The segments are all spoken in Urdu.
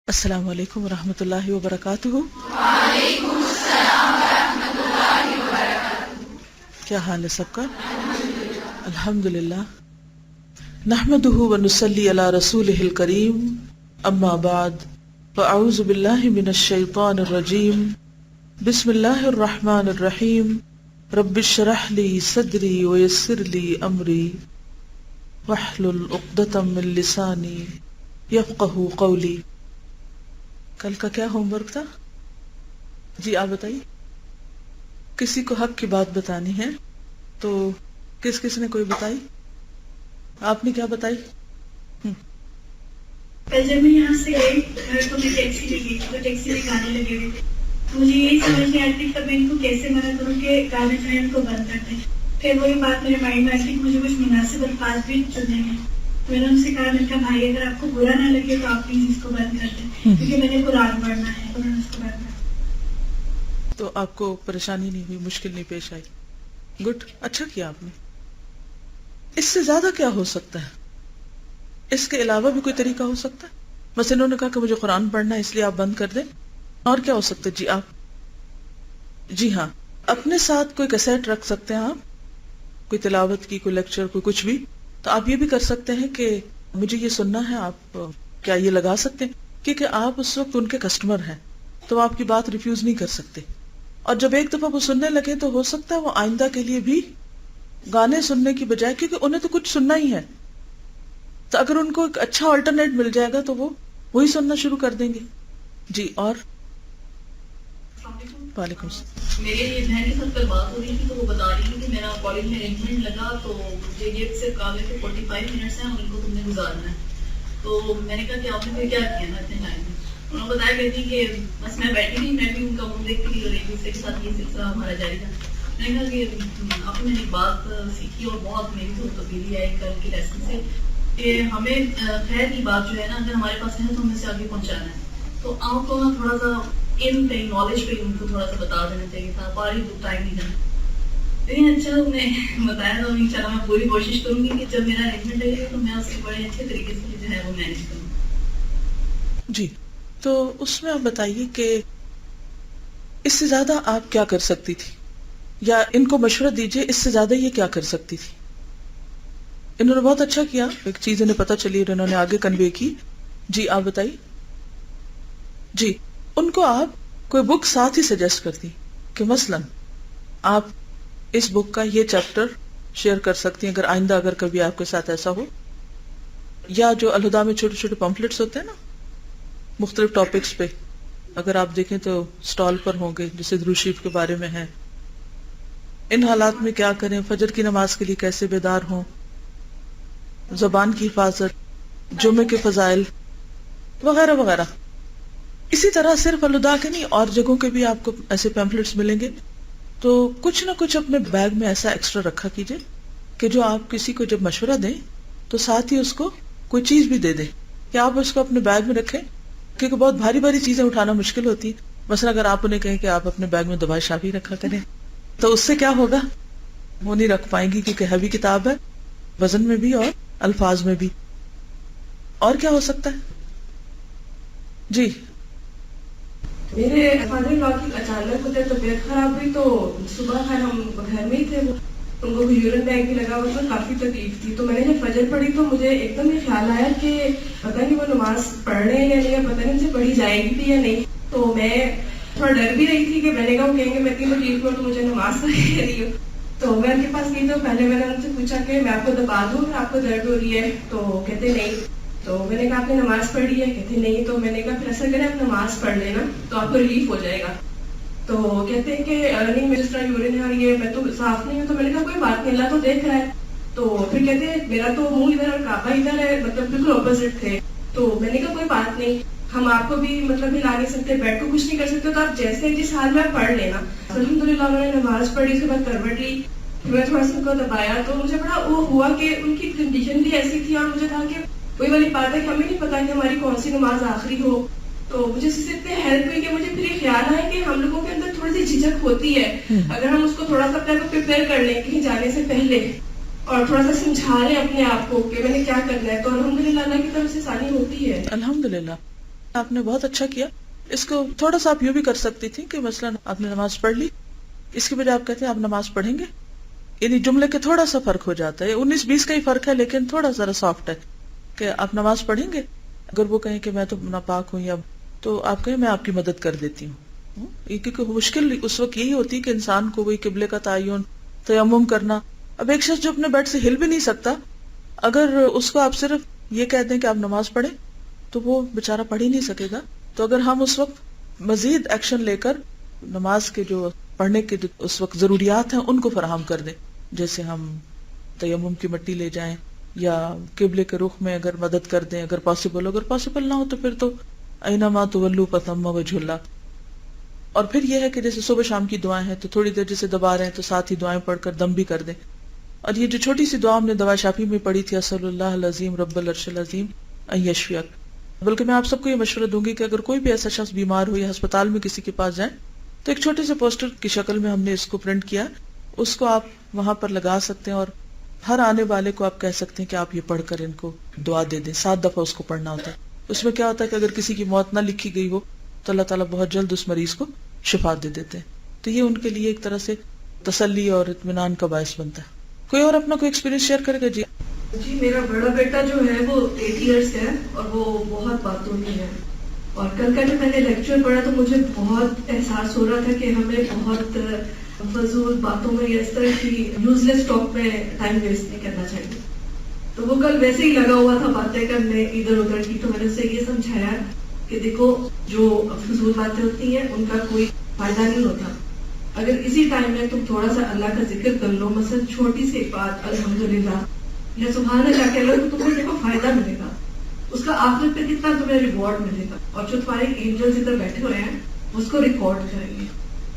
السلام علیکم ورحمۃ اللہ وبرکاتہ۔ وعلیکم السلام ورحمۃ اللہ وبرکاتہ۔ کیا حال ہے سب کا؟ الحمد للہ، نحمده ونصلی علی رسولہ الکریم، اما بعد فاعوذ باللہ من الشیطان الرجیم، بسم اللہ الرحمن الرحیم، رب اشرح لی صدری ویسر لی امری واحلل عقدۃ من لسانی یفقہوا قولی۔ کل کا کیا ہوم ورک تھا؟ جی آپ بتائیے۔ کسی کو حق کی بات بتانی ہے تو کس نے کوئی بتائی؟ آپ نے کیا بتائی؟ کل جب میں یہاں سے گئی گھر تو میں ٹیکسی لے گئی تو ٹیکسی میں گانے لگے ہوئے تھے، مجھے یہی سمجھ نہیں آتی کہ میں ان کو کیسے منع کروں کہ گانے جو ہے ان کو بند کر دیں۔ پھر وہی بات میرے مائنڈ میں آتی کہ مجھے کچھ مناسب الفاظ بھی چننے ہیں۔ میں نے ان سے کہا، میں نے کہا بھائی اگر آپ کو برا نہ لگے تو آپ پلیز اس کو بند کر دیں، کیونکہ میں نے قرآن پڑھنا ہے۔ انہوں نے اس کو بند کر۔ تو آپ کو پریشانی نہیں ہوئی، مشکل نہیں پیش آئی؟ گڈ، اچھا کیا آپ نے۔ اس سے زیادہ کیا ہو سکتا ہے؟ اس کے علاوہ بھی کوئی طریقہ ہو سکتا ہے؟ بس انہوں نے کہا کہ مجھے قرآن پڑھنا ہے اس لیے آپ بند کر دیں، اور کیا ہو سکتا ہے؟ جی آپ، جی ہاں، اپنے ساتھ کوئی کیسٹ رکھ سکتے ہیں آپ، کوئی تلاوت کی، کوئی لیکچر، کوئی کچھ بھی۔ تو آپ یہ بھی کر سکتے ہیں کہ مجھے یہ سننا ہے، آپ کیا یہ لگا سکتے ہیں؟ کیونکہ آپ اس وقت ان کے کسٹمر ہیں تو آپ کی بات ریفیوز نہیں کر سکتے، اور جب ایک دفعہ وہ سننے لگے تو ہو سکتا ہے وہ آئندہ کے لیے بھی گانے سننے کی بجائے، کیونکہ انہیں تو کچھ سننا ہی ہے، تو اگر ان کو ایک اچھا آلٹرنیٹ مل جائے گا تو وہ وہی سننا شروع کر دیں گے۔ جی، اور وعلیکم السلام۔ میرے بہن کے ساتھ کل بات ہو رہی تھی تو وہ بتا رہی تھی کہ میرا کالج میں ارینجمنٹ لگا تو مجھے یہ صرف کہا کہ 45 منٹس ہیں اور ان کو تم نے گزارنا ہے۔ تو میں نے کہا کہ آپ نے پھر کیا کیا نا اتنے ٹائم میں؟ انہوں نے بتایا کہتی کہ بس میں بیٹھی تھی، میں بھی ان کا منہ دیکھتی تھی اور ایک دوسرے کے ساتھ یہ سلسلہ ہمارا جاری تھا۔ میں نے کہا کہ آپ نے ایک بات سیکھی اور بہت میری تو تبدیلی آئی کل کے لیسن سے، کہ ہمیں خیر کی بات جو ہے نا اگر ہمارے پاس ہے تو ہمیں اسے آگے پہنچانا ہے۔ تو آپ کو نا تھوڑا سا ان پہ نالج پہ ان کو تھوڑا سا بتا دینا چاہیے تھا، پاری ٹائم نہیں جانا۔ لیکن اچھا انہوں نے بتایا تو انشاءاللہ میں پوری کوشش کروں گی کہ جب میرا ارینجمنٹ لگے گا تو میں اس کے بڑے اچھے طریقے سے جو ہے وہ مینیج کروں۔ جی، تو اس میں آپ بتائیے کہ اس سے زیادہ آپ کیا کر سکتی تھی، یا ان کو مشورہ دیجئے اس سے زیادہ یہ کیا کر سکتی تھی۔ انہوں نے بہت اچھا کیا، ایک چیز انہیں پتہ چلی اور انہوں نے آگے کنوے کی۔ جی آپ بتائیے۔ جی، ان کو آپ کوئی بک ساتھ ہی سجیسٹ کرتی کہ مثلا آپ اس بک کا یہ چیپٹر شیئر کر سکتی ہیں اگر آئندہ اگر کبھی آپ کے ساتھ ایسا ہو، یا جو الہدا میں چھوٹے چھوٹے پمفلٹس ہوتے ہیں نا مختلف ٹاپکس پہ، اگر آپ دیکھیں تو سٹال پر ہوں گے، جیسے درود شریف کے بارے میں ہے، ان حالات میں کیا کریں، فجر کی نماز کے لیے کیسے بیدار ہوں، زبان کی حفاظت، جمعے کے فضائل وغیرہ وغیرہ۔ اسی طرح صرف الہدا کے نہیں، اور جگہوں کے بھی آپ کو ایسے پیمفلٹس ملیں گے، تو کچھ نہ کچھ اپنے بیگ میں ایسا ایکسٹرا رکھا کیجئے کہ جو آپ کسی کو جب مشورہ دیں تو ساتھ ہی اس کو کوئی چیز بھی دے دیں، کہ آپ اس کو اپنے بیگ میں رکھیں، کیونکہ بہت بھاری بھاری چیزیں اٹھانا مشکل ہوتی ہے۔ مثلا اگر آپ انہیں کہیں کہ آپ اپنے بیگ میں دوائی شافی رکھا کریں تو اس سے کیا ہوگا، وہ نہیں رکھ پائیں گی کیونکہ ہیوی کتاب ہے، وزن میں بھی اور الفاظ میں بھی۔ اور کیا ہو سکتا ہے؟ جی میرے فادر ان لا کی اچانک ہوتے طبیعت خراب ہوئی تو صبح خیر ہم گھر میں ہی تھے، ان کو یورین بیگ بھی لگا ہوا تھا، کافی تکلیف تھی۔ تو میں نے جب فجر پڑھی تو مجھے ایک دم یہ خیال آیا کہ پتہ نہیں وہ نماز پڑھ رہے ہیں یا نہیں، پتہ نہیں ان سے پڑھی جائے گی بھی یا نہیں۔ تو میں تھوڑا ڈر بھی رہی تھی کہ میں نے کہا وہ کہیں گے میں اتنی تکلیف میں تو مجھے نماز پڑھی رہی ہوں۔ تو میں ان کے پاس گئی تو پہلے میں نے ان سے پوچھا کہ میں آپ کو دبا دوں اگر آپ کو درد ہو رہی ہے؟ تو کہتے نہیں۔ تو میں نے کہا آپ نے نماز پڑھی ہے؟ کہتے نہیں۔ تو میں نے کہا پھر ایسا کریں آپ نماز پڑھ لینا تو آپ کو ریلیف ہو جائے گا۔ تو کہتے ہیں کہ نہیں میں جس طرح یورین آ رہی ہے میں تو صاف نہیں ہوں۔ تو میں نے کہا کوئی بات نہیں، اللہ تو دیکھ رہا ہے۔ تو پھر کہتے ہیں میرا تو منہ ادھر اور کعبہ ادھر ہے، مطلب بالکل اپوزٹ تھے۔ تو میں نے کہا کوئی بات نہیں، ہم آپ کو بھی مطلب ہلا نہیں سکتے، بیڈ کو کچھ نہیں کر سکتے، تو آپ جیسے جس حال میں پڑھ لینا۔ الحمدللہ انہوں نے نماز پڑھی، اس کے بعد کروٹ لی، میں تھوڑا سا ان کو دبایا تو مجھے بڑا وہ ہوا کہ ان کی کنڈیشن بھی ایسی تھی، اور مجھے تھا کہ وہی والی بات ہے کہ ہمیں نہیں پتا کہ ہماری کون سی نماز آخری ہو۔ تو مجھے اس سے اتنی ہیلپ ہوئی کہ مجھے پھر یہ خیال آیا کہ ہم لوگوں کے اندر تھوڑی سی جھجک ہوتی ہے، اگر ہم اس کو تھوڑا سا اپنے آپ کو پریپیئر کر لیں کہیں جانے سے پہلے اور تھوڑا سا سمجھا لیں اپنے آپ کو کہ میں نے کیا کرنا ہے، تو الحمدللہ اللہ کی طرف سے آسانی ہوتی ہے۔ الحمدللہ، آپ نے بہت اچھا کیا. اس کو تھوڑا سا آپ یوں بھی کر سکتی تھی کہ مثلا آپ نے نماز پڑھ لی, اس کی بجائے آپ کہتے ہیں آپ نماز پڑھیں گے, یعنی جملے کے تھوڑا سا فرق ہو جاتا ہے, 19-20 کا ہی فرق ہے لیکن تھوڑا ذرا سافٹ ہے کہ آپ نماز پڑھیں گے. اگر وہ کہیں کہ میں تو ناپاک ہوں یا, تو آپ کہیں میں آپ کی مدد کر دیتی ہوں. کیونکہ مشکل اس وقت یہی ہوتی ہے کہ انسان کو وہی قبلے کا تعین, تیمم کرنا. اب ایک شخص جو اپنے بیڈ سے ہل بھی نہیں سکتا, اگر اس کو آپ صرف یہ کہہ دیں کہ آپ نماز پڑھیں تو وہ بےچارہ پڑھ ہی نہیں سکے گا. تو اگر ہم اس وقت مزید ایکشن لے کر نماز کے جو پڑھنے کے جو اس وقت ضروریات ہیں ان کو فراہم کر دیں, جیسے ہم تیمم کی مٹی لے جائیں یا قبلے کے رخ میں اگر مدد کر دیں اگر پاسبل ہو, اگر پاسبل نہ ہو تو پھر تو اینما تولوا فثم وجہ اللہ. اور پھر یہ ہے کہ جیسے صبح شام کی دعائیں ہیں تو تھوڑی دیر جیسے دبا رہے ہیں تو ساتھ ہی دعائیں پڑھ کر دم بھی کر دیں. اور یہ جو چھوٹی سی دعا ہم نے دوا شافی میں پڑھی تھی, اسأل اللہ العظیم رب العرش العظیم ان یشفیک, بلکہ میں آپ سب کو یہ مشورہ دوں گی کہ اگر کوئی بھی ایسا شخص بیمار ہو یا ہسپتال میں کسی کے پاس جائیں تو ایک چھوٹے سے پوسٹر کی شکل میں ہم نے اس کو پرنٹ کیا, اس کو آپ وہاں پر لگا سکتے ہیں اور ہر آنے والے کو آپ کہہ سکتے ہیں کہ آپ یہ پڑھ کر ان کو دعا دے دیں. 7 دفعہ اس کو پڑھنا ہوتا ہے. اس میں کیا ہوتا ہے کہ اگر کسی کی موت نہ لکھی گئی ہو تو اللہ تعالیٰ بہت جلد اس مریض کو شفا دے دیتے ہیں. تو یہ ان کے لیے ایک طرح سے تسلی اور اطمینان کا باعث بنتا ہے. کوئی اور اپنا کوئی ایکسپیرینس شیئر کرے گا؟ جی جی میرا بڑا بیٹا جو ہے وہ 8 ایئرس ہے اور وہ بہت باتونی ہے, اور کل کا جب میں نے لیکچر پڑھا تو مجھے بہت احساس ہو رہا تھا کہ ہمیں بہت فضول باتوں میں یا اس طرح کی یوز لیس ٹاک میں ٹائم ویسٹ نہیں کرنا چاہیے. تو وہ کل ویسے ہی لگا ہوا تھا باتیں کرنے ادھر ادھر کی, تو میں نے اسے یہ سمجھایا کہ دیکھو جو فضول باتیں ہوتی ہیں ان کا کوئی فائدہ نہیں ہوتا. اگر اسی ٹائم میں تم تھوڑا سا اللہ کا ذکر کر لو, مثلا چھوٹی سی ایک بات الحمدللہ یا سبحان اللہ کہہ لو, تو تمہیں دیکھو فائدہ ملے گا, اس کا آخرت پہ کتنا تمہیں ریوارڈ ملے گا. اور جو تمہارے اینجلز ادھر بیٹھے ہوئے ہیں اس کو ریکارڈ کریں گے.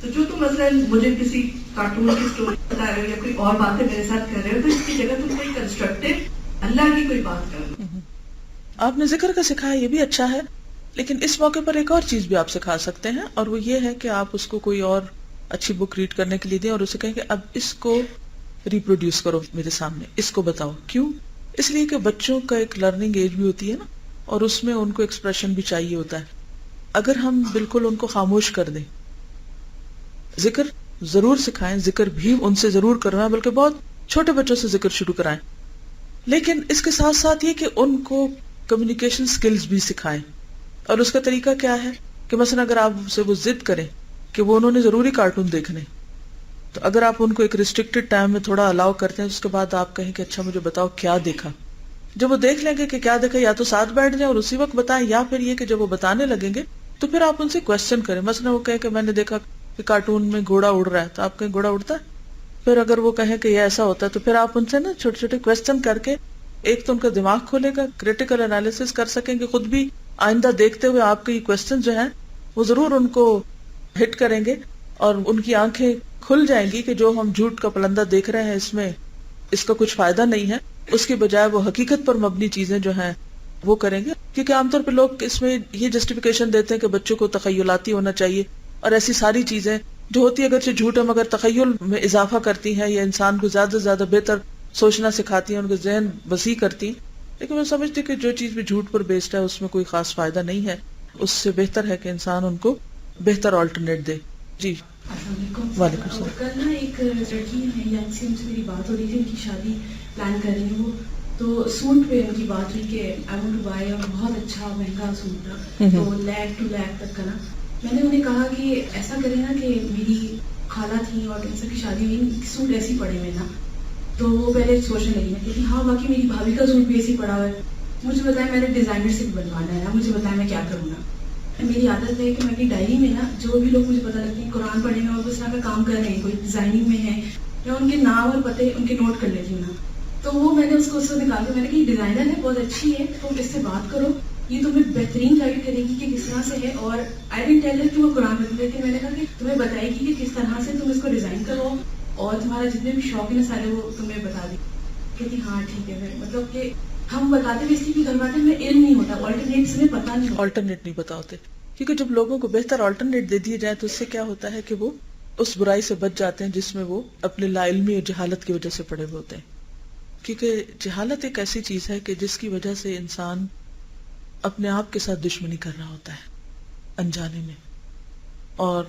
تو جو تم مثلا مجھے کسی کارٹون کی اسٹوری بتا رہے ہو یا کوئی اور باتیں میرے ساتھ کر رہے ہو, تو اس کی جگہ تم کوئی کنسٹرکٹیو اللہ کی کوئی بات کر لو. آپ نے ذکر کا سکھایا, یہ بھی اچھا ہے, لیکن اس موقع پر ایک اور چیز بھی آپ سکھا سکتے ہیں, اور وہ یہ ہے کہ آپ اس کو کوئی اور اچھی بک ریڈ کرنے کے لیے دیں اور اسے کہیں کہ اب اس کو ریپروڈیوس کرو میرے سامنے, اس کو بتاؤ. کیوں؟ اس لیے کہ بچوں کا ایک لرننگ ایج بھی ہوتی ہے نا, اور اس میں ان کو ایکسپریشن بھی چاہیے ہوتا ہے. اگر ہم بالکل ان کو خاموش کر دیں, ذکر ضرور سکھائیں, ذکر بھی ان سے ضرور کروائیں, بلکہ بہت چھوٹے بچوں سے ذکر شروع کرائیں, لیکن اس کے ساتھ ساتھ یہ کہ ان کو کمیونیکیشن سکلز بھی سکھائیں. اور اس کا طریقہ کیا ہے کہ مثلا اگر آپ سے وہ ضد کریں کہ وہ انہوں نے ضروری کارٹون دیکھنے, تو اگر آپ ان کو ایک ریسٹرکٹڈ ٹائم میں تھوڑا الاؤ کرتے ہیں, اس کے بعد آپ کہیں کہ اچھا مجھے بتاؤ کیا دیکھا. جب وہ دیکھ لیں گے کہ کیا دیکھا, یا تو ساتھ بیٹھ جائیں اور اسی وقت بتائیں, یا پھر یہ کہ جب وہ بتانے لگیں گے تو پھر آپ ان سے کوشچن کریں. مثلا وہ کہیں کہ میں نے دیکھا کہ کارٹون میں گھوڑا اڑ رہا ہے, تو آپ کہیں گھوڑا اڑتا ہے. پھر اگر وہ کہیں کہ یہ ایسا ہوتا ہے, تو پھر آپ ان سے نا چھوٹے چھوٹے کوشچن کر کے, ایک تو ان کا دماغ کھولے گا, کریٹیکل انالیسس کر سکیں گے خود بھی, آئندہ دیکھتے ہوئے آپ کے یہ کوشچن جو ہیں وہ ضرور ان کو ہٹ کریں گے, اور ان کی آنکھیں کھل جائیں گی کہ جو ہم جھوٹ کا پلندہ دیکھ رہے ہیں اس میں اس کا کچھ فائدہ نہیں ہے. اس کے بجائے وہ حقیقت پر مبنی چیزیں جو ہیں وہ کریں گے. کیونکہ عام طور پہ لوگ اس میں یہ جسٹیفیکیشن دیتے ہیں کہ بچوں کو تخیلاتی ہونا چاہیے, اور ایسی ساری چیزیں جو ہوتی ہے اگرچہ جھوٹ ہے مگر تخیل میں اضافہ کرتی ہیں یا انسان کو زیادہ سے زیادہ بہتر سوچنا سکھاتی ہیں, ان کا ذہن وسیع کرتی ہیں. لیکن میں سمجھتی ہوں کہ جو چیز بھی جھوٹ پر بیسڈ ہے اس میں کوئی خاص فائدہ نہیں ہے. اس سے بہتر ہے کہ انسان ان کو بہتر آلٹرنیٹ دے. جی وعلیکم السلام. کل نا ایک لڑکی ہے یعنی سے میری بات ہو رہی تھی, ان کی شادی پلان کر رہی ہوں, تو سوٹ پہ ان کی بات ہوئی کہ آئی وانٹ ٹو بائی, اور بہت اچھا مہنگا سوٹ تھا, تو 1 لاکھ 2 لاکھ تک کا نا. میں نے انہیں کہا کہ ایسا کریں نا کہ میری خالہ تھی اور ان سب کی شادی ہوئی, سوٹ ایسی پڑے ہوئے نا. تو وہ پہلے سوچنے لگی نا کہ ہاں باقی میری بھابھی کا سوٹ بھی ایسی پڑا ہوا ہے, مجھے بتایا میں نے ڈیزائنر سے بھی بنوانا ہے, مجھے بتایا میں کیا کروں گا. میری عادت ہے کہ میں اپنی ڈائری میں نا جو بھی لوگ مجھے پتہ لگتے ہیں قرآن پڑھنے میں اور اس طرح کا کام کر رہے ہیں, کوئی ڈیزائننگ میں ہے, میں ان کے نام اور پتے ان کے نوٹ کر لیتی ہوں نا. تو وہ میں نے اس کو نکال کے, میں نے کہا یہ ڈیزائنر ہے, بہت اچھی ہے, تم اس سے بات کرو, یہ تمہیں بہترین گائڈ کرے گی کہ کس طرح سے ہے. اور آئی ڈنٹ ٹیل ہر کہ وہ قرآن پڑھتی ہے, میں نے کہا کہ تمہیں بتائے گی کہ کس طرح سے تم اس کو ڈیزائن کرو, اور تمہارا جتنے بھی شوق ہیں سارے وہ تمہیں بتا دیں. کہتی ہاں ٹھیک ہے. پھر مطلب کہ ہم بتاتے بھی اس لیے گھر باتیں میں علم نہیں ہوتا, آلٹرنیٹ سے پتا نہیں, آلٹرنیٹ نہیں پتا ہوتے. کیونکہ جب لوگوں کو بہتر آلٹرنیٹ دے دیے جائے تو اس سے کیا ہوتا ہے کہ وہ اس برائی سے بچ جاتے ہیں جس میں وہ اپنے لا علمی اور جہالت کی وجہ سے پڑے ہوئے ہوتے ہیں. کیونکہ جہالت ایک ایسی چیز ہے کہ جس کی وجہ سے انسان اپنے آپ کے ساتھ دشمنی کر رہا ہوتا ہے انجانے میں. اور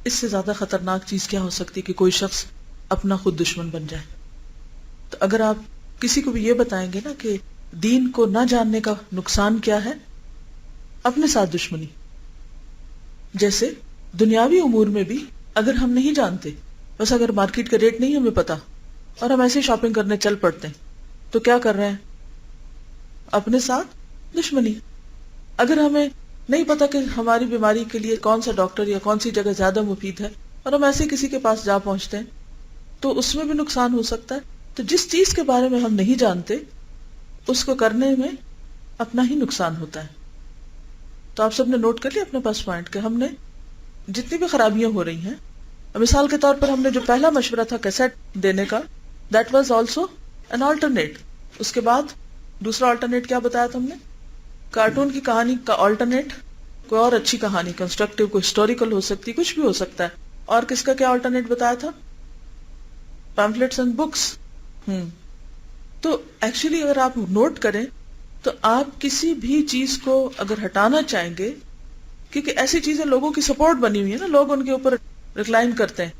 اس سے زیادہ خطرناک چیز کیا ہو سکتی کہ کوئی شخص اپنا خود دشمن بن جائے. تو اگر آپ کسی کو بھی یہ بتائیں گے نا کہ دین کو نہ جاننے کا نقصان کیا ہے، اپنے ساتھ دشمنی. جیسے دنیاوی امور میں بھی اگر ہم نہیں جانتے، بس اگر مارکیٹ کا ریٹ نہیں ہمیں پتا اور ہم ایسے شاپنگ کرنے چل پڑتے ہیں، تو کیا کر رہے ہیں؟ اپنے ساتھ دشمنی. اگر ہمیں نہیں پتا کہ ہماری بیماری کے لیے کون سا ڈاکٹر یا کون سی جگہ زیادہ مفید ہے اور ہم ایسے کسی کے پاس جا پہنچتے ہیں، تو اس میں بھی نقصان ہو سکتا ہے. تو جس چیز کے بارے میں ہم نہیں جانتے اس کو کرنے میں اپنا ہی نقصان ہوتا ہے. تو آپ سب نے نوٹ کر لیا اپنے پاس پوائنٹ کہ ہم نے جتنی بھی خرابیاں ہو رہی ہیں، مثال کے طور پر ہم نے جو پہلا مشورہ تھا کیسٹ دینے کا، that was also an alternate. اس کے بعد دوسرا آلٹرنیٹ کیا بتایا تھا ہم نے؟ کارٹون کی کہانی کا آلٹرنیٹ کوئی اور اچھی کہانی، کنسٹرکٹیو، کوئی ہسٹوریکل ہو سکتی، کچھ بھی ہو سکتا ہے. اور کس کا کیا آلٹرنیٹ بتایا تھا؟ Pamphlets and books. تو ایکچولی اگر آپ نوٹ کریں تو آپ کسی بھی چیز کو اگر ہٹانا چاہیں گے، کیونکہ ایسی چیزیں لوگوں کی سپورٹ بنی ہوئی ہے نا، لوگ ان کے اوپر ریکلائن کرتے ہیں،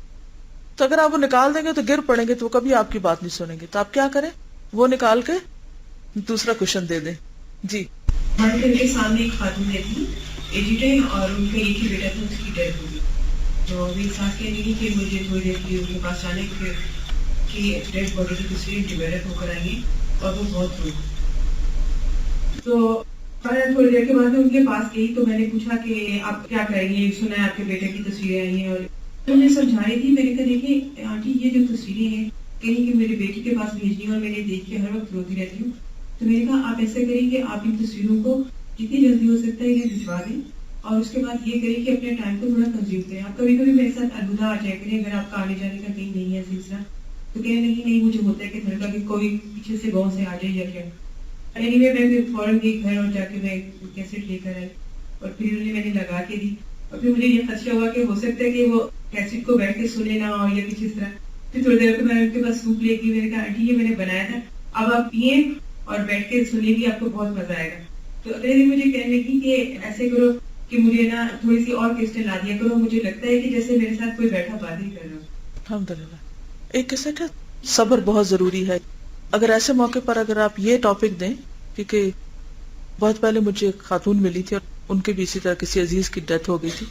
تو اگر آپ وہ نکال دیں گے تو گر پڑیں گے، تو وہ کبھی آپ کی بات نہیں سنیں گے. تو آپ کیا کریں؟ وہ نکال کے دوسرا کوشچن دے دیں. جی. ہمارے گھر کے سامنے ایک خاتون رہتی، ایجیٹڈ، اور ان کا ایک ہی بیٹا تھا، اس کی ڈیتھ ہو گئی. تو میری ساس کہہ رہی کہ مجھے تھوڑی دیر کے لیے ان کے پاس جانے کی ڈیڈ باڈی کی تصویر ڈیولپ ہو کر آئی، اور وہ بہت روئی. تو میں تھوڑی دیر کے بعد میں ان کے پاس گئی تو میں نے پوچھا کہ آپ کیا کریں گے، سنا ہے آپ کے بیٹے کی تصویریں آئی ہیں. اور مجھے سمجھا رہی تھی، میں نے کہا دیکھیں آنٹی، یہ جو تصویریں ہیں کہیں کہ میری بیٹی کے پاس بھیجنی، اور میں نے دیکھ کے ہر وقت روتی رہتی ہوں. تو میں نے کہا آپ ایسا کریں کہ آپ ان تصویروں کو جتنی جلدی ہو سکتا ہے یہ بھجوا دیں، اور اس کے بعد یہ کریں کہ اپنے ٹائم کو تھوڑا کنزیوم کریں. آپ کبھی کبھی میرے ساتھ الوداع آ جائے کریں اگر آپ کا آنے جانے کا کہیں نہیں ہے سلسلہ، تو کہنے نہیں مجھے ہوتا ہے کہ گھر کا کہ کوئی پیچھے سے گاؤں سے آ جائے یا کیا. اینی وے میں فوراً گئی گھر اور جا کے میں کیسٹ لے کر آئی، اور پھر انہیں میں نے لگا کے دی. اور پھر مجھے یہ خدشہ ہوا کہ ہو سکتا ہے کہ وہ کیسٹ کو بیٹھ کے سنے نہ ہو یا کچھ اس طرح. پھر تھوڑی دیر کو میں ان کے پاس سوپ لے گئی، میں نے کہا آنٹی یہ میں نے بنایا تھا، اب آپ پیئیں اور بیٹھ کے سنیں گی، آپ کو بہت مزہ آئے گا. تو اگلے دن مجھے کہنے لگی کہ ایسے کرو کہ مجھے نا تھوڑی سی اور کیسٹیں لا دیا کرو، مجھے لگتا ہے کہ جیسے میرے ساتھ کوئی بیٹھا بات ہی کر رہا ہو. الحمدللہ. ایک کیسٹ ہے، صبر بہت ضروری ہے. اگر ایسے موقع پر اگر آپ یہ ٹاپک دیں، کیونکہ بہت پہلے مجھے ایک خاتون ملی تھی اور ان کے بھی اسی طرح کسی عزیز کی ڈیتھ ہو گئی تھی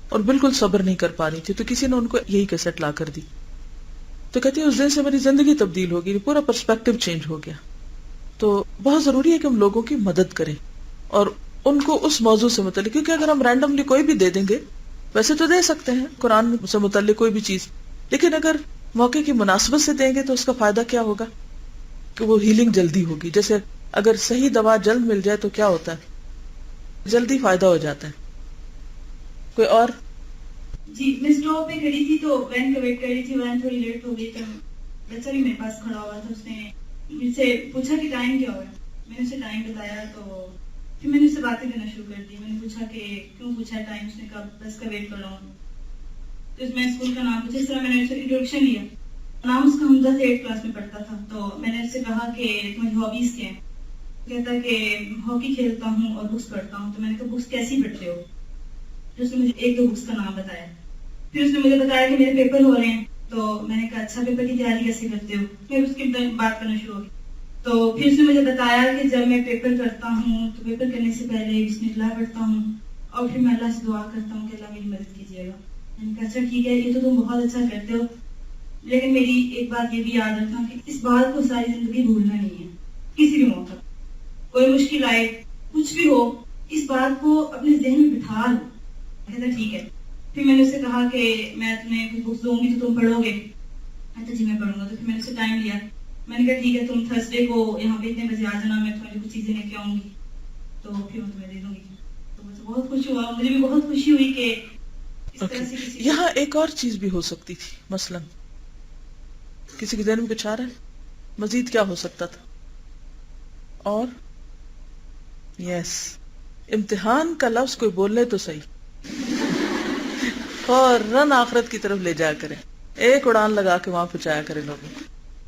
اور بالکل صبر نہیں کر پا رہی تھی، تو کسی نے ان کو یہی کیسٹ لا کر دی. تو کہتی ہے اس دن سے میری زندگی تبدیل ہو گئی، پورا پرسپیکٹو چینج ہو گیا. تو بہت ضروری ہے کہ ہم لوگوں کی مدد کریں اور ان کو اس موضوع سے متعلق، کیونکہ اگر ہم رینڈملی کوئی بھی دے دیں گے، ویسے تو دے سکتے ہیں قرآن سے متعلق کوئی بھی چیز، لیکن اگر موقع کی مناسبت سے دیں گے تو اس کا فائدہ کیا ہوگا کہ وہ ہیلنگ جلدی ہوگی. جیسے اگر صحیح دوا جلد مل جائے تو کیا ہوتا ہے؟ جلدی فائدہ ہو جاتا ہے. کوئی اور؟ جی، میں اسٹاپ پہ کھڑی تھی تو وین کا ویٹ کر رہی تھی، وین تھوڑی لیٹ ہو گئی تو بچہ بھی میرے پاس کھڑا ہوا تھا، اس نے مجھ سے پوچھا کہ ٹائم کیا ہوا ہے. میں نے اسے ٹائم بتایا تو پھر میں نے اس سے باتیں کرنا شروع کر دی. میں نے پوچھا کہ کیوں پوچھا ٹائم، اس نے کہا بس کا ویٹ کر رہا ہوں. تو میں اسکول کا نام پوچھا، اس طرح میں نے اسے انٹروڈکشن لیا. نام اس کا حمزہ سے 8 کلاس میں پڑھتا تھا. تو میں نے اس سے کہا کہ تمہاری ہابیز کیا ہیں؟ کہتا کہ ہاکی کھیلتا ہوں اور بکس پڑھتا ہوں. تو میں نے کہا بکس کیسی پڑھتے ہو؟ پھر اس نے مجھے 1-2 بکس کا نام بتایا. پھر اس نے مجھے بتایا کہ میرے پیپر ہو رہے ہیں. تو میں نے کہا اچھا، پیپر کی تیاری کیسے کرتے ہو؟ پھر اس کی بات کرنا شروع ہو گئی. تو پھر اس نے مجھے بتایا کہ جب میں پیپر کرتا ہوں تو پیپر کرنے سے پہلے بسم اللہ پڑھتا ہوں اور پھر میں اللہ سے دعا کرتا ہوں کہ اللہ میری مدد کیجیے گا. میں نے کہا اچھا ٹھیک ہے، یہ تو تم بہت اچھا کرتے ہو، لیکن میری ایک بات یہ بھی یاد رکھنا کہ اس بات کو ساری زندگی بھولنا نہیں ہے. کسی بھی موقع کوئی مشکل آئے، کچھ بھی ہو، اس بات کو اپنے ذہن میں بٹھا لو. کہتا ٹھیک ہے. پھر میں نے اسے کہا کہ میں تمہیں کچھ بکس دوں گی تو تم پڑھو گے. اچھا جی میں پڑھوں گا. تو پھر میں نے اسے ٹائم لیا. میں نے کہا ٹھیک ہے، تم تھرسڈے کو یہاں پہ اتنے بجے آ جانا، میں تمہیں کچھ چیزیں لے کے آؤں گی تو پھر میں تمہیں دے دوں گی. تو مجھے بہت خوش ہوا، مجھے بھی بہت خوشی ہوئی کہ اس طرح سے کسی یہاں ایک اور چیز بھی ہو سکتی تھی. مثلا کسی کے ذہن میں کچھ آ رہا ہے مزید کیا ہو سکتا تھا؟ اور یس، امتحان کا لفظ کوئی بولنے تو صحیح، فوراً آخرت کی طرف لے جایا کریں، ایک اڑان لگا کے وہاں پہنچایا کریں لوگوں کو،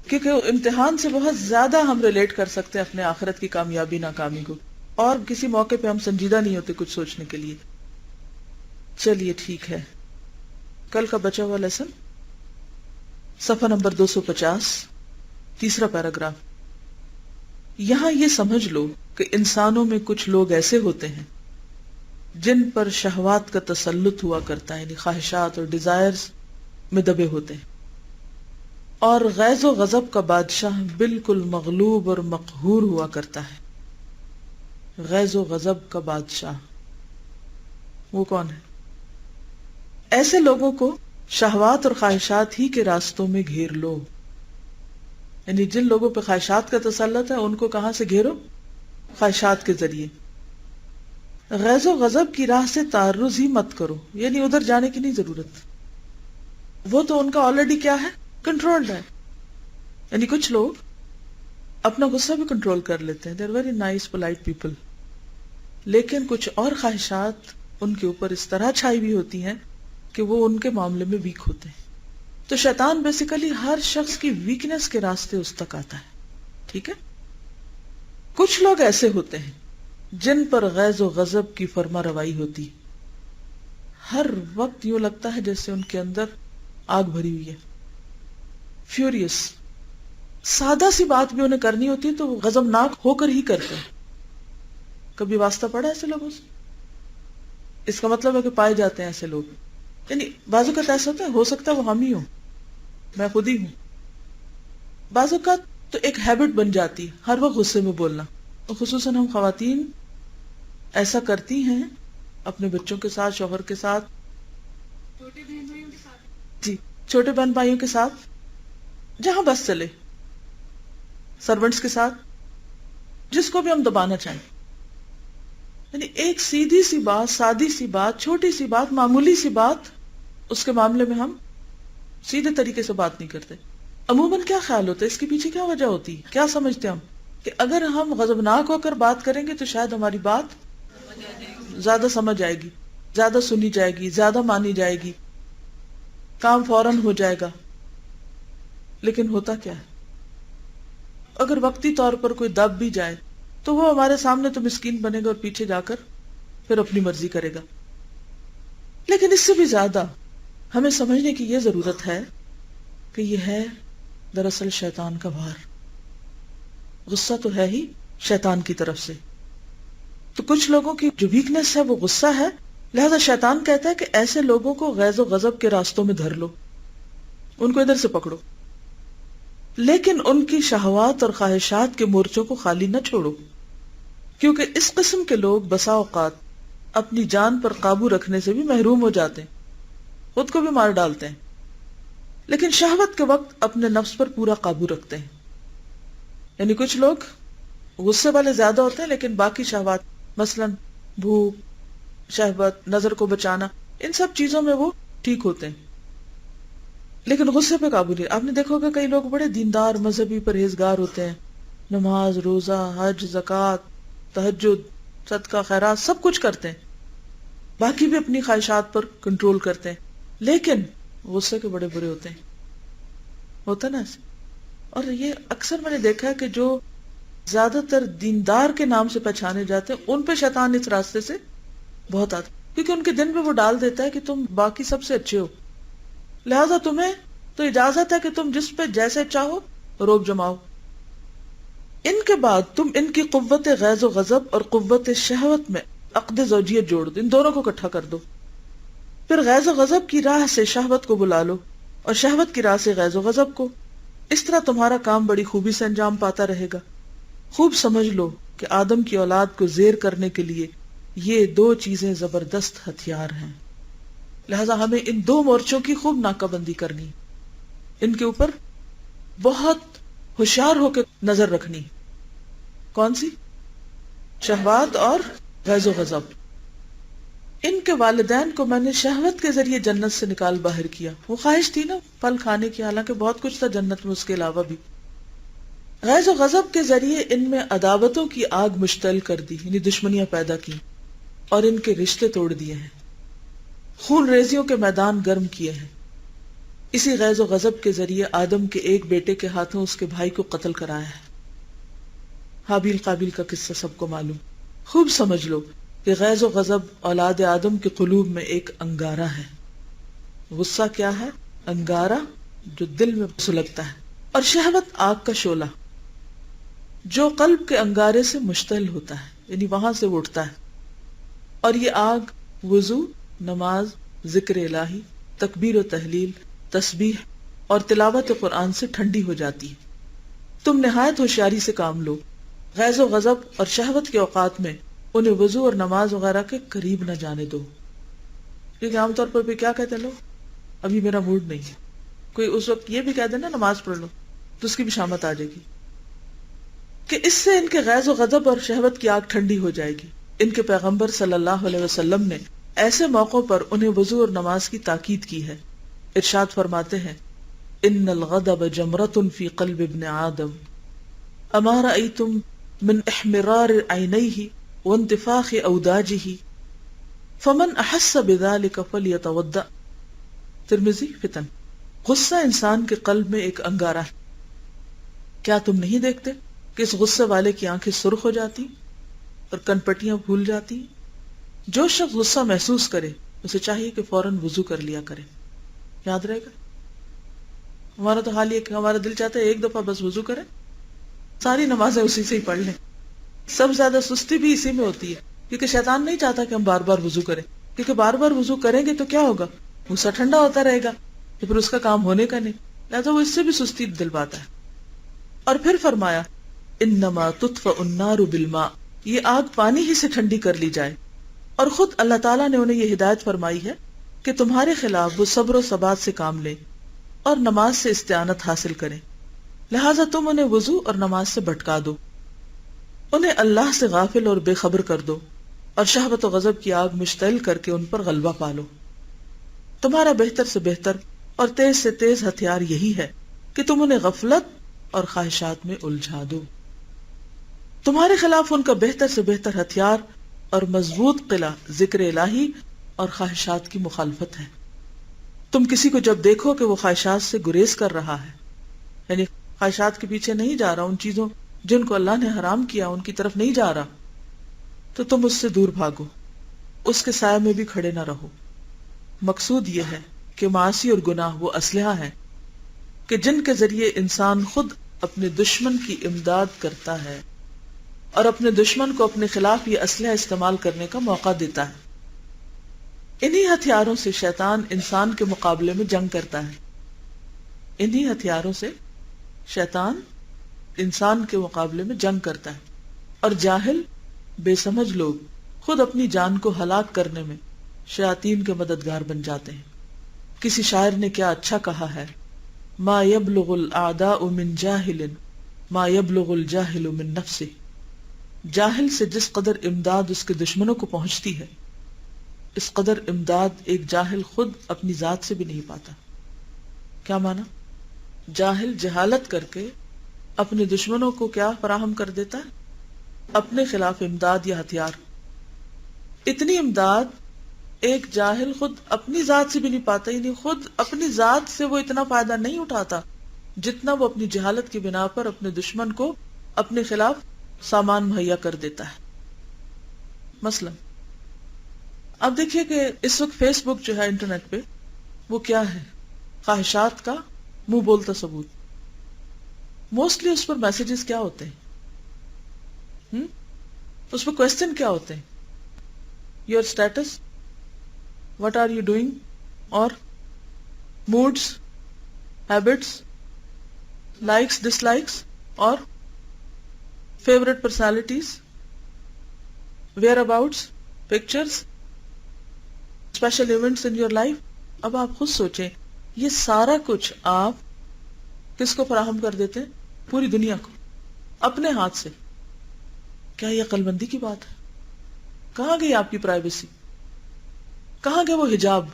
کیونکہ امتحان سے بہت زیادہ ہم ریلیٹ کر سکتے ہیں اپنے آخرت کی کامیابی ناکامی کو. اور کسی موقع پہ ہم سنجیدہ نہیں ہوتے کچھ سوچنے کے لیے. چلیے ٹھیک ہے. کل کا بچا ہوا لیسن صفحہ نمبر 250 تیسرا پیراگراف. یہاں یہ سمجھ لو کہ انسانوں میں کچھ لوگ ایسے ہوتے ہیں جن پر شہوات کا تسلط ہوا کرتا ہے، یعنی خواہشات اور ڈیزائرز میں دبے ہوتے ہیں، اور غیظ و غضب کا بادشاہ بالکل مغلوب اور مقہور ہوا کرتا ہے. غیظ و غضب کا بادشاہ وہ کون ہے؟ ایسے لوگوں کو شہوات اور خواہشات ہی کے راستوں میں گھیر لو. یعنی جن لوگوں پہ خواہشات کا تسلط ہے ان کو کہاں سے گھیرو؟ خواہشات کے ذریعے. غیظ و غضب کی راہ سے تعرض ہی مت کرو، یعنی ادھر جانے کی نہیں ضرورت، وہ تو ان کا آلریڈی کیا ہے، کنٹرولڈ ہے. یعنی کچھ لوگ اپنا غصہ بھی کنٹرول کر لیتے ہیں، they are very nice polite people, لیکن کچھ اور خواہشات ان کے اوپر اس طرح چھائی ہوئی ہوتی ہیں کہ وہ ان کے معاملے میں ویک ہوتے ہیں. تو شیطان بیسیکلی ہر شخص کی ویکنس کے راستے اس تک آتا ہے. ٹھیک ہے. کچھ لوگ ایسے ہوتے ہیں جن پر غیظ و غضب کی فرما روائی ہوتی، ہر وقت یوں لگتا ہے جیسے ان کے اندر آگ بھری ہوئی ہے، فیوریس. سادہ سی بات بھی انہیں کرنی ہوتی ہے تو وہ غضبناک ہو کر ہی کرتے ہیں. کبھی واسطہ پڑا ایسے لوگوں سے؟ اس کا مطلب ہے کہ پائے جاتے ہیں ایسے لوگ. یعنی بعض اوقات ایسا ہوتا ہے، ہو سکتا ہے وہ ہم ہی ہوں، میں خود ہی ہوں. بعض اوقات تو ایک ہیبٹ بن جاتی ہر وقت غصے میں بولنا، اور خصوصاً ہم خواتین ایسا کرتی ہیں اپنے بچوں کے ساتھ، شوہر کے ساتھ، جی چھوٹے بہن بھائیوں کے ساتھ، جہاں بس چلے، سرونٹس کے ساتھ، جس کو بھی ہم دبانا چاہیں. یعنی ایک سیدھی سی بات، سادی سی بات، چھوٹی سی بات، معمولی سی بات، اس کے معاملے میں ہم سیدھے طریقے سے بات نہیں کرتے. عموماً کیا خیال ہوتا ہے، اس کے پیچھے کیا وجہ ہوتی ہے، کیا سمجھتے ہم کہ اگر ہم غضبناک ہو کر بات کریں گے تو شاید ہماری بات زیادہ سمجھ آئے گی، زیادہ سنی جائے گی، زیادہ مانی جائے گی، کام فوراً ہو جائے گا. لیکن ہوتا کیا ہے، اگر وقتی طور پر کوئی دب بھی جائے تو وہ ہمارے سامنے تو مسکین بنے گا اور پیچھے جا کر پھر اپنی مرضی کرے گا. لیکن اس سے بھی زیادہ ہمیں سمجھنے کی یہ ضرورت ہے کہ یہ ہے دراصل شیطان کا وار. غصہ تو ہے ہی شیطان کی طرف سے. تو کچھ لوگوں کی جو ویکنس ہے وہ غصہ ہے، لہذا شیطان کہتا ہے کہ ایسے لوگوں کو غیظ و غضب کے راستوں میں دھر لو، ان کو ادھر سے پکڑو، لیکن ان کی شہوات اور خواہشات کے مورچوں کو خالی نہ چھوڑو، کیونکہ اس قسم کے لوگ بسا اوقات اپنی جان پر قابو رکھنے سے بھی محروم ہو جاتے ہیں، خود کو بھی مار ڈالتے ہیں، لیکن شہوت کے وقت اپنے نفس پر پورا قابو رکھتے ہیں. یعنی کچھ لوگ غصے والے زیادہ ہوتے ہیں لیکن باقی شہوات، مثلا بھوک، شہوت، نظر کو بچانا، ان سب چیزوں میں وہ ٹھیک ہوتے ہیں، لیکن غصے پہ قابو نہیں. آپ نے دیکھا ہوگا کئی لوگ بڑے دیندار، مذہبی، پرہیزگار ہوتے ہیں، نماز، روزہ، حج، زکوٰۃ، تہجد، صدقہ، خیرات سب کچھ کرتے ہیں، باقی بھی اپنی خواہشات پر کنٹرول کرتے ہیں، لیکن غصے کے بڑے برے ہوتے ہیں. ہوتا نا ایسے. اور یہ اکثر میں نے دیکھا ہے کہ جو زیادہ تر دیندار کے نام سے پہچانے جاتے ہیں ان پہ شیطان اس راستے سے بہت آتا، کیونکہ ان کے دن میں وہ ڈال دیتا ہے کہ تم باقی سب سے اچھے ہو، لہذا تمہیں تو اجازت ہے کہ تم جس پہ جیسے چاہو روب جماؤ. ان کے بعد تم ان کی قوت غیظ و غضب اور قوت شہوت میں عقد زوجیت جوڑ دو، ان دونوں کو اکٹھا کر دو. پھر غیظ و غضب کی راہ سے شہوت کو بلا لو اور شہوت کی راہ سے غیظ و غضب کو. اس طرح تمہارا کام بڑی خوبی سے انجام پاتا رہے گا. خوب سمجھ لو کہ آدم کی اولاد کو زیر کرنے کے لیے یہ دو چیزیں زبردست ہتھیار ہیں، لہذا ہمیں ان دو مورچوں کی خوب ناکہ بندی کرنی، ان کے اوپر بہت ہوشیار ہو کے نظر رکھنی. کون سی؟ شہوات اور غیظ و غضب. ان کے والدین کو میں نے شہوت کے ذریعے جنت سے نکال باہر کیا. وہ خواہش تھی نا پھل کھانے کی، حالانکہ بہت کچھ تھا جنت میں اس کے علاوہ بھی. غیظ و غضب کے ذریعے ان میں عداوتوں کی آگ مشتعل کر دی، یعنی دشمنیاں پیدا کی اور ان کے رشتے توڑ دیے ہیں، خون ریزیوں کے میدان گرم کیے ہیں. اسی غیظ و غضب کے ذریعے آدم کے ایک بیٹے کے ہاتھوں اس کے بھائی کو قتل کرایا ہے. حابیل قابیل کا قصہ سب کو معلوم. خوب سمجھ لو کہ غیظ و غضب اولاد آدم کے قلوب میں ایک انگارہ ہے. غصہ کیا ہے؟ انگارہ جو دل میں سلگتا ہے، اور شہوت آگ کا شعلہ جو قلب کے انگارے سے مشتعل ہوتا ہے، یعنی وہاں سے وہ اٹھتا ہے. اور یہ آگ وضو، نماز، ذکر الہی، تکبیر و تحلیل، تسبیح اور تلاوت قرآن سے ٹھنڈی ہو جاتی ہے. تم نہایت ہوشیاری سے کام لو. غیظ و غضب اور شہوت کے اوقات میں انہیں وضو اور نماز وغیرہ کے قریب نہ جانے دو. کیونکہ عام طور پر بھی کیا کہتے لو، ابھی میرا موڈ نہیں ہے. کوئی اس وقت یہ بھی کہہ دینا نماز پڑھ لو تو اس کی بھی شامت آ جائے گی کہ اس سے ان کے غیظ و غضب اور شہوت کی آگ ٹھنڈی ہو جائے گی. ان کے پیغمبر صلی اللہ علیہ وسلم نے ایسے موقعوں پر انہیں وضو اور نماز کی تاکید کی ہے. ارشاد فرماتے ہیں ان الغضب جمرۃ فی قلب ابن آدم اما رأیتم من احمرار عینیہ وانتفاخ اوداجہ فمن احس بذلک فلیتوضأ. ترمذی فتن. غصہ انسان کے قلب میں ایک انگارہ ہے. کیا تم نہیں دیکھتے کہ اس غصے والے کی آنکھیں سرخ ہو جاتی اور کنپٹیاں بھول جاتی؟ جو شخص غصہ محسوس کرے اسے چاہیے کہ فوراً وضو کر لیا کرے. یاد رہے گا، ہمارا تو حال یہ کہ ہمارا دل چاہتا ہے ایک دفعہ بس وضو کریں، ساری نمازیں اسی سے ہی پڑھ لیں. سب زیادہ سستی بھی اسی میں ہوتی ہے، کیونکہ شیطان نہیں چاہتا کہ ہم بار بار وضو کریں، کیونکہ بار بار وضو کریں گے تو کیا ہوگا، غصہ ٹھنڈا ہوتا رہے گا تو پھر اس کا کام ہونے کا نہیں، لہذا وہ اس سے بھی سستی دلواتا ہے. اور پھر فرمایا انما تطفأ النار بالماء، یہ آگ پانی ہی سے ٹھنڈی کر لی جائے. اور خود اللہ تعالیٰ نے انہیں یہ ہدایت فرمائی ہے کہ تمہارے خلاف وہ صبر و ثبات سے کام لیں اور نماز سے استعانت حاصل کریں. لہٰذا تم انہیں وضو اور نماز سے بھٹکا دو، انہیں اللہ سے غافل اور بے خبر کر دو، اور شہوت و غضب کی آگ مشتعل کر کے ان پر غلبہ پالو. تمہارا بہتر سے بہتر اور تیز سے تیز ہتھیار یہی ہے کہ تم انہیں غفلت اور خواہشات میں الجھا دو. تمہارے خلاف ان کا بہتر سے بہتر ہتھیار اور مضبوط قلعہ ذکر الہی اور خواہشات کی مخالفت ہے. تم کسی کو جب دیکھو کہ وہ خواہشات سے گریز کر رہا ہے، یعنی خواہشات کے پیچھے نہیں جا رہا، ان چیزوں جن کو اللہ نے حرام کیا ان کی طرف نہیں جا رہا، تو تم اس سے دور بھاگو، اس کے سائے میں بھی کھڑے نہ رہو. مقصود یہ ہے کہ معاصی اور گناہ وہ اسلحہ ہیں کہ جن کے ذریعے انسان خود اپنے دشمن کی امداد کرتا ہے اور اپنے دشمن کو اپنے خلاف یہ اسلحہ استعمال کرنے کا موقع دیتا ہے. انہی ہتھیاروں سے شیطان انسان کے مقابلے میں جنگ کرتا ہے. انہی ہتھیاروں سے شیطان انسان کے مقابلے میں جنگ کرتا ہے، اور جاہل بے سمجھ لوگ خود اپنی جان کو ہلاک کرنے میں شیاطین کے مددگار بن جاتے ہیں. کسی شاعر نے کیا اچھا کہا ہے، ما یبلغ الاعداء من جاہل ما یبلغ الجاہل من نفسہ. جاہل سے جس قدر امداد اس کے دشمنوں کو پہنچتی ہے، اس قدر امداد ایک جاہل خود اپنی ذات سے بھی نہیں پاتا. کیا مانا؟ جاہل جہالت کر کے اپنے دشمنوں کو کیا فراہم کر دیتا ہے؟ اپنے خلاف امداد یا ہتھیار. اتنی امداد ایک جاہل خود اپنی ذات سے بھی نہیں پاتا، یعنی خود اپنی ذات سے وہ اتنا فائدہ نہیں اٹھاتا جتنا وہ اپنی جہالت کی بنا پر اپنے دشمن کو اپنے خلاف سامان مہیا کر دیتا ہے. مثلا اب دیکھیے کہ اس وقت فیس بک جو ہے انٹرنیٹ پہ، وہ کیا ہے؟ خواہشات کا منہ بولتا ثبوت. موسٹلی اس پر میسیجز کیا ہوتے ہیں؟ اس پر کوشچن کیا ہوتے ہیں؟ Your status, what are you doing, اور moods, habits, likes dislikes, اور favourite personalities, whereabouts, pictures, special events in your life. اب آپ خود سوچیں، یہ سارا کچھ آپ کس کو فراہم کر دیتے ہیں؟ پوری دنیا کو، اپنے ہاتھ سے. کیا یہ عقل مندی کی بات ہے؟ کہاں گئی آپ کی پرائیویسی؟ کہاں گئے وہ حجاب؟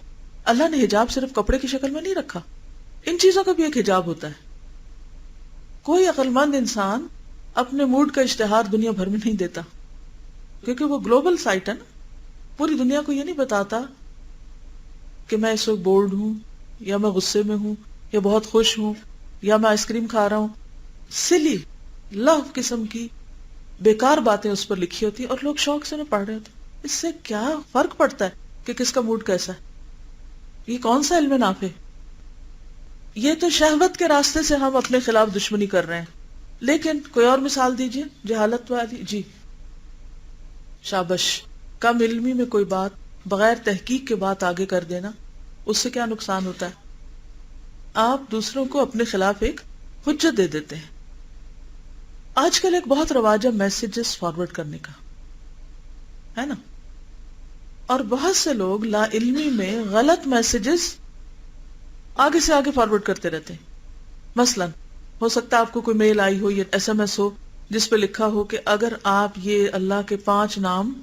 اللہ نے حجاب صرف کپڑے کی شکل میں نہیں رکھا، ان چیزوں کا بھی ایک حجاب ہوتا ہے. کوئی عقل مند انسان اپنے موڈ کا اشتہار دنیا بھر میں نہیں دیتا، کیونکہ وہ گلوبل سائٹ ہے نا. پوری دنیا کو یہ نہیں بتاتا کہ میں اس وقت بورڈ ہوں، یا میں غصے میں ہوں، یا بہت خوش ہوں، یا میں آئس کریم کھا رہا ہوں. سلی لو قسم کی بیکار باتیں اس پر لکھی ہوتی اور لوگ شوق سے انہیں پڑھ رہے ہوتے. اس سے کیا فرق پڑتا ہے کہ کس کا موڈ کیسا ہے؟ یہ کون سا علم نافع؟ یہ تو شہوت کے راستے سے ہم اپنے خلاف دشمنی کر رہے ہیں. لیکن کوئی اور مثال دیجئے جہالت والی. جی شابش. کم علمی میں کوئی بات بغیر تحقیق کے بات آگے کر دینا، اس سے کیا نقصان ہوتا ہے؟ آپ دوسروں کو اپنے خلاف ایک حجت دے دیتے ہیں. آج کل ایک بہت رواج ہے میسیجز فارورڈ کرنے کا، ہے نا؟ اور بہت سے لوگ لا علمی میں غلط میسیجز آگے سے آگے فارورڈ کرتے رہتے ہیں. مثلا ہو سکتا ہے آپ کو کوئی میل آئی ہو یا ایس ایم ایس ہو جس پہ لکھا ہو کہ اگر آپ یہ اللہ کے 5 نام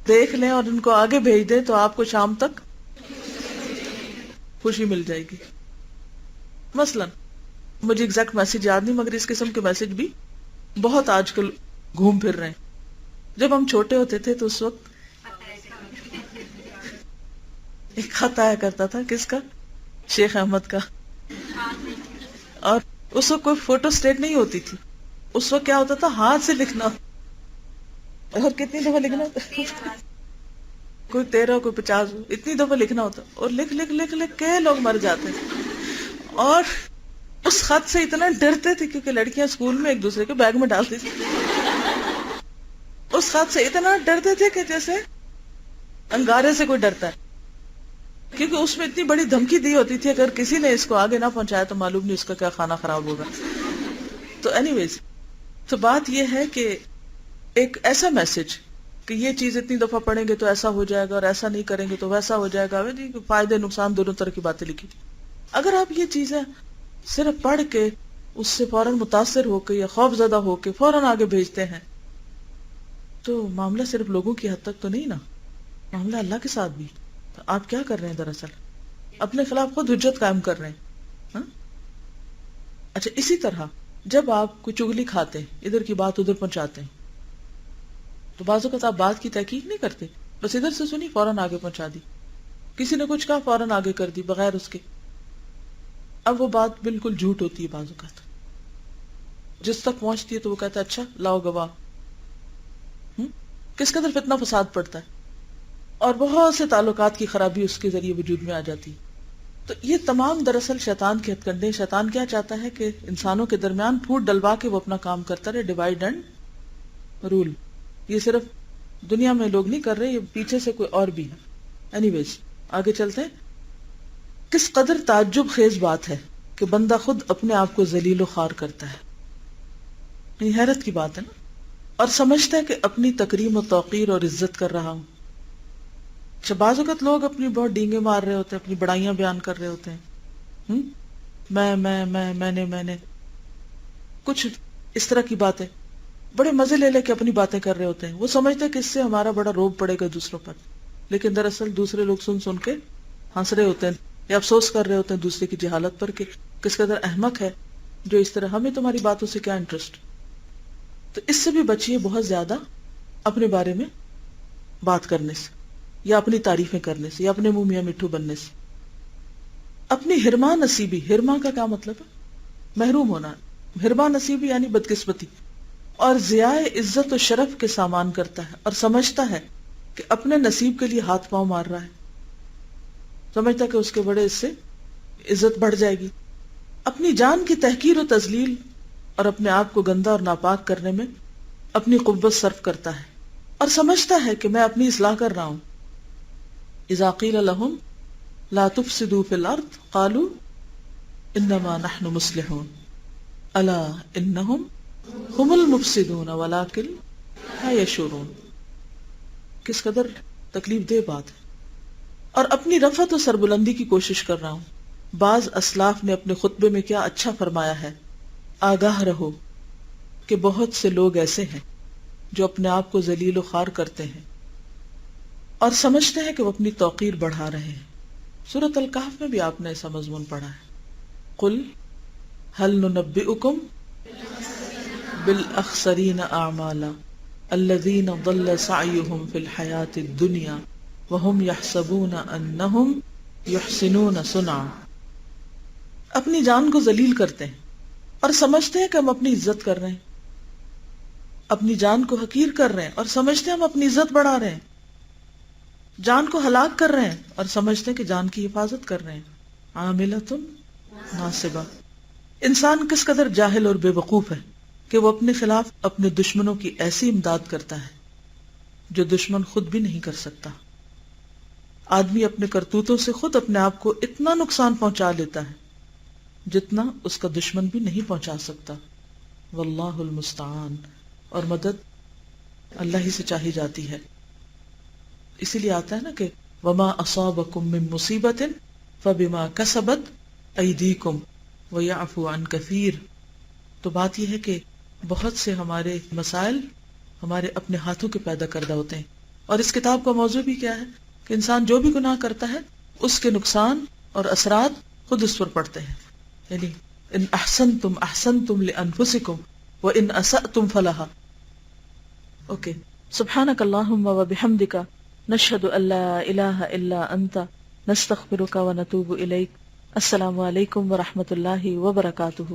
دیکھ لیں اور ان کو آگے بھیج دیں تو آپ کو شام تک خوشی مل جائے گی. مثلا مجھے ایگزیکٹ میسج یاد نہیں، مگر اس قسم کے میسج بھی بہت آج کل گھوم پھر رہے ہیں. جب ہم چھوٹے ہوتے تھے تو اس وقت ایک خط آیا کرتا تھا، کس کا؟ شیخ احمد کا. اور اس وقت کوئی فوٹو اسٹیٹ نہیں ہوتی تھی. اس وقت کیا ہوتا تھا؟ ہاتھ سے لکھنا. اور کتنی دفعہ لکھنا ہوتا؟ کوئی 13 کوئی 50 اتنی دفعہ لکھنا ہوتا. اور لکھ لکھ لکھ لکھ کے لوگ مر جاتے تھے. اور اس خط سے اتنا ڈرتے تھے کیونکہ لڑکیاں اسکول میں ایک دوسرے کے بیگ میں ڈالتی تھی. اس خط سے اتنا ڈرتے تھے کہ جیسے انگارے سے کوئی ڈرتا ہے، کیونکہ اس میں اتنی بڑی دھمکی دی ہوتی تھی اگر کسی نے اس کو آگے نہ پہنچایا تو معلوم نہیں اس کا کیا کھانا خراب ہوگا. تو اینی ویز، تو بات یہ ہے کہ ایک ایسا میسج کہ یہ چیز اتنی دفعہ پڑھیں گے تو ایسا ہو جائے گا اور ایسا نہیں کریں گے تو ویسا ہو جائے گا، فائدے نقصان دونوں طرح کی باتیں لکھی تھی. اگر آپ یہ چیزیں صرف پڑھ کے اس سے فوراً متاثر ہو کے یا خوف زدہ ہو کے فوراً آگے بھیجتے ہیں تو معاملہ صرف لوگوں کی حد تک تو نہیں نا، معاملہ اللہ کے ساتھ بھی. تو آپ کیا کر رہے ہیں؟ دراصل اپنے خلاف خود حجت قائم کر رہے ہیں. ہاں؟ اچھا، اسی طرح جب آپ کوئی چغلی کھاتے ہیں، ادھر کی بات ادھر پہنچاتے ہیں، تو بعض اوقات آپ بات کی تحقیق نہیں کرتے، بس ادھر سے سنی فوراً آگے پہنچا دی. کسی نے کچھ کہا فوراً آگے کر دی بغیر اس کے. اب وہ بات بالکل جھوٹ ہوتی ہے بعض اوقات. جس تک پہنچتی ہے تو وہ کہتا ہے اچھا لاؤ گواہ. کس قدر فتنہ فساد پڑتا ہے اور بہت سے تعلقات کی خرابی اس کے ذریعے وجود میں آ جاتی. تو یہ تمام دراصل شیطان کے ہتھ کنڈے. شیطان کیا چاہتا ہے کہ انسانوں کے درمیان پھوٹ ڈلوا کے وہ اپنا کام کرتا رہے، ڈیوائڈ اینڈ رول. یہ صرف دنیا میں لوگ نہیں کر رہے، یہ پیچھے سے کوئی اور بھی ہے. اینی ویز آگے چلتے ہیں. کس قدر تعجب خیز بات ہے کہ بندہ خود اپنے آپ کو ذلیل و خوار کرتا ہے. یہ حیرت کی بات ہے نا. اور سمجھتا ہے کہ اپنی تکریم و توقیر اور عزت کر رہا ہوں. بعض اوقات لوگ اپنی بہت ڈینگے مار رہے ہوتے ہیں، اپنی بڑائیاں بیان کر رہے ہوتے ہیں، میں نے کچھ اس طرح کی باتیں بڑے مزے لے لے کے اپنی باتیں کر رہے ہوتے ہیں. وہ سمجھتے ہیں کہ اس سے ہمارا بڑا روب پڑے گا دوسروں پر، لیکن دراصل دوسرے لوگ سن سن کے ہنس رہے ہوتے ہیں یا افسوس کر رہے ہوتے ہیں دوسرے کی جہالت پر کہ کس قدر احمق ہے جو اس طرح. ہمیں تمہاری باتوں سے کیا انٹرسٹ. تو اس سے بھی بچیے بہت زیادہ اپنے بارے میں بات کرنے سے یا اپنی تعریفیں کرنے سے یا اپنے منہ میاں مٹھو بننے سے. اپنی ہرما نصیبی، ہرما کا کیا مطلب ہے؟ محروم ہونا. ہرما نصیبی یعنی بدقسمتی. اور ضیاء عزت و شرف کے سامان کرتا ہے اور سمجھتا ہے کہ اپنے نصیب کے لیے ہاتھ پاؤں مار رہا ہے. سمجھتا ہے کہ اس کے بڑے اس سے عزت بڑھ جائے گی. اپنی جان کی تحقیر و تذلیل اور اپنے آپ کو گندا اور ناپاک کرنے میں اپنی قوت صرف کرتا ہے اور سمجھتا ہے کہ میں اپنی اصلاح کر رہا ہوں. اذا قیل لهم لا تفسدوا في الارض قالوا انما نحن مصلحون الا انهم هم المفسدون ولكن لا يشعرون. کس قدر تکلیف دہ بات ہے. اور اپنی رفعت و سربلندی کی کوشش کر رہا ہوں. بعض اسلاف نے اپنے خطبے میں کیا اچھا فرمایا ہے، آگاہ رہو کہ بہت سے لوگ ایسے ہیں جو اپنے آپ کو ذلیل و خوار کرتے ہیں اور سمجھتے ہیں کہ وہ اپنی توقیر بڑھا رہے ہیں. سورۃ الکہف میں بھی آپ نے ایسا مضمون پڑھا ہے. قل هل ننبئکم بالاخسرین اعمالا الذین ضل سعیهم فی الحیاۃ الدنیا وهم یحسبون انہم یحسنون صنعا. اپنی جان کو ذلیل کرتے ہیں اور سمجھتے ہیں کہ ہم اپنی عزت کر رہے ہیں. اپنی جان کو حقیر کر رہے ہیں اور سمجھتے ہیں ہم اپنی عزت بڑھا رہے ہیں، جان کو ہلاک کر رہے ہیں اور سمجھتے ہیں کہ جان کی حفاظت کر رہے ہیں۔ عاملۃ ناصبہ۔ انسان کس قدر جاہل اور بے وقوف ہے کہ وہ اپنے خلاف اپنے دشمنوں کی ایسی امداد کرتا ہے جو دشمن خود بھی نہیں کر سکتا۔ آدمی اپنے کرتوتوں سے خود اپنے آپ کو اتنا نقصان پہنچا لیتا ہے جتنا اس کا دشمن بھی نہیں پہنچا سکتا۔ واللہ المستعان۔ اور مدد اللہ ہی سے چاہی جاتی ہے۔ اسی لیے آتا ہے نا کہ وما اصابکم من مصیبت فبما کسبت ایدیکم ویعفو عن کثیر۔ تو بات یہ ہے کہ بہت سے ہمارے مسائل ہمارے اپنے ہاتھوں کے پیدا کردہ ہوتے ہیں، اور اس کتاب کا موضوع بھی کیا ہے کہ انسان جو بھی گناہ کرتا ہے اس کے نقصان اور اثرات خود اس پر پڑتے ہیں۔ یعنی ان احسنتم احسنتم لانفسکم وان اسأتم فلہا۔ اوکے، سبحانک اللہم وبحمدک نشہد ان لا الہ الا انت نستغفرک ونتوب الیک۔ السلام علیکم ورحمۃ اللہ وبرکاتہ۔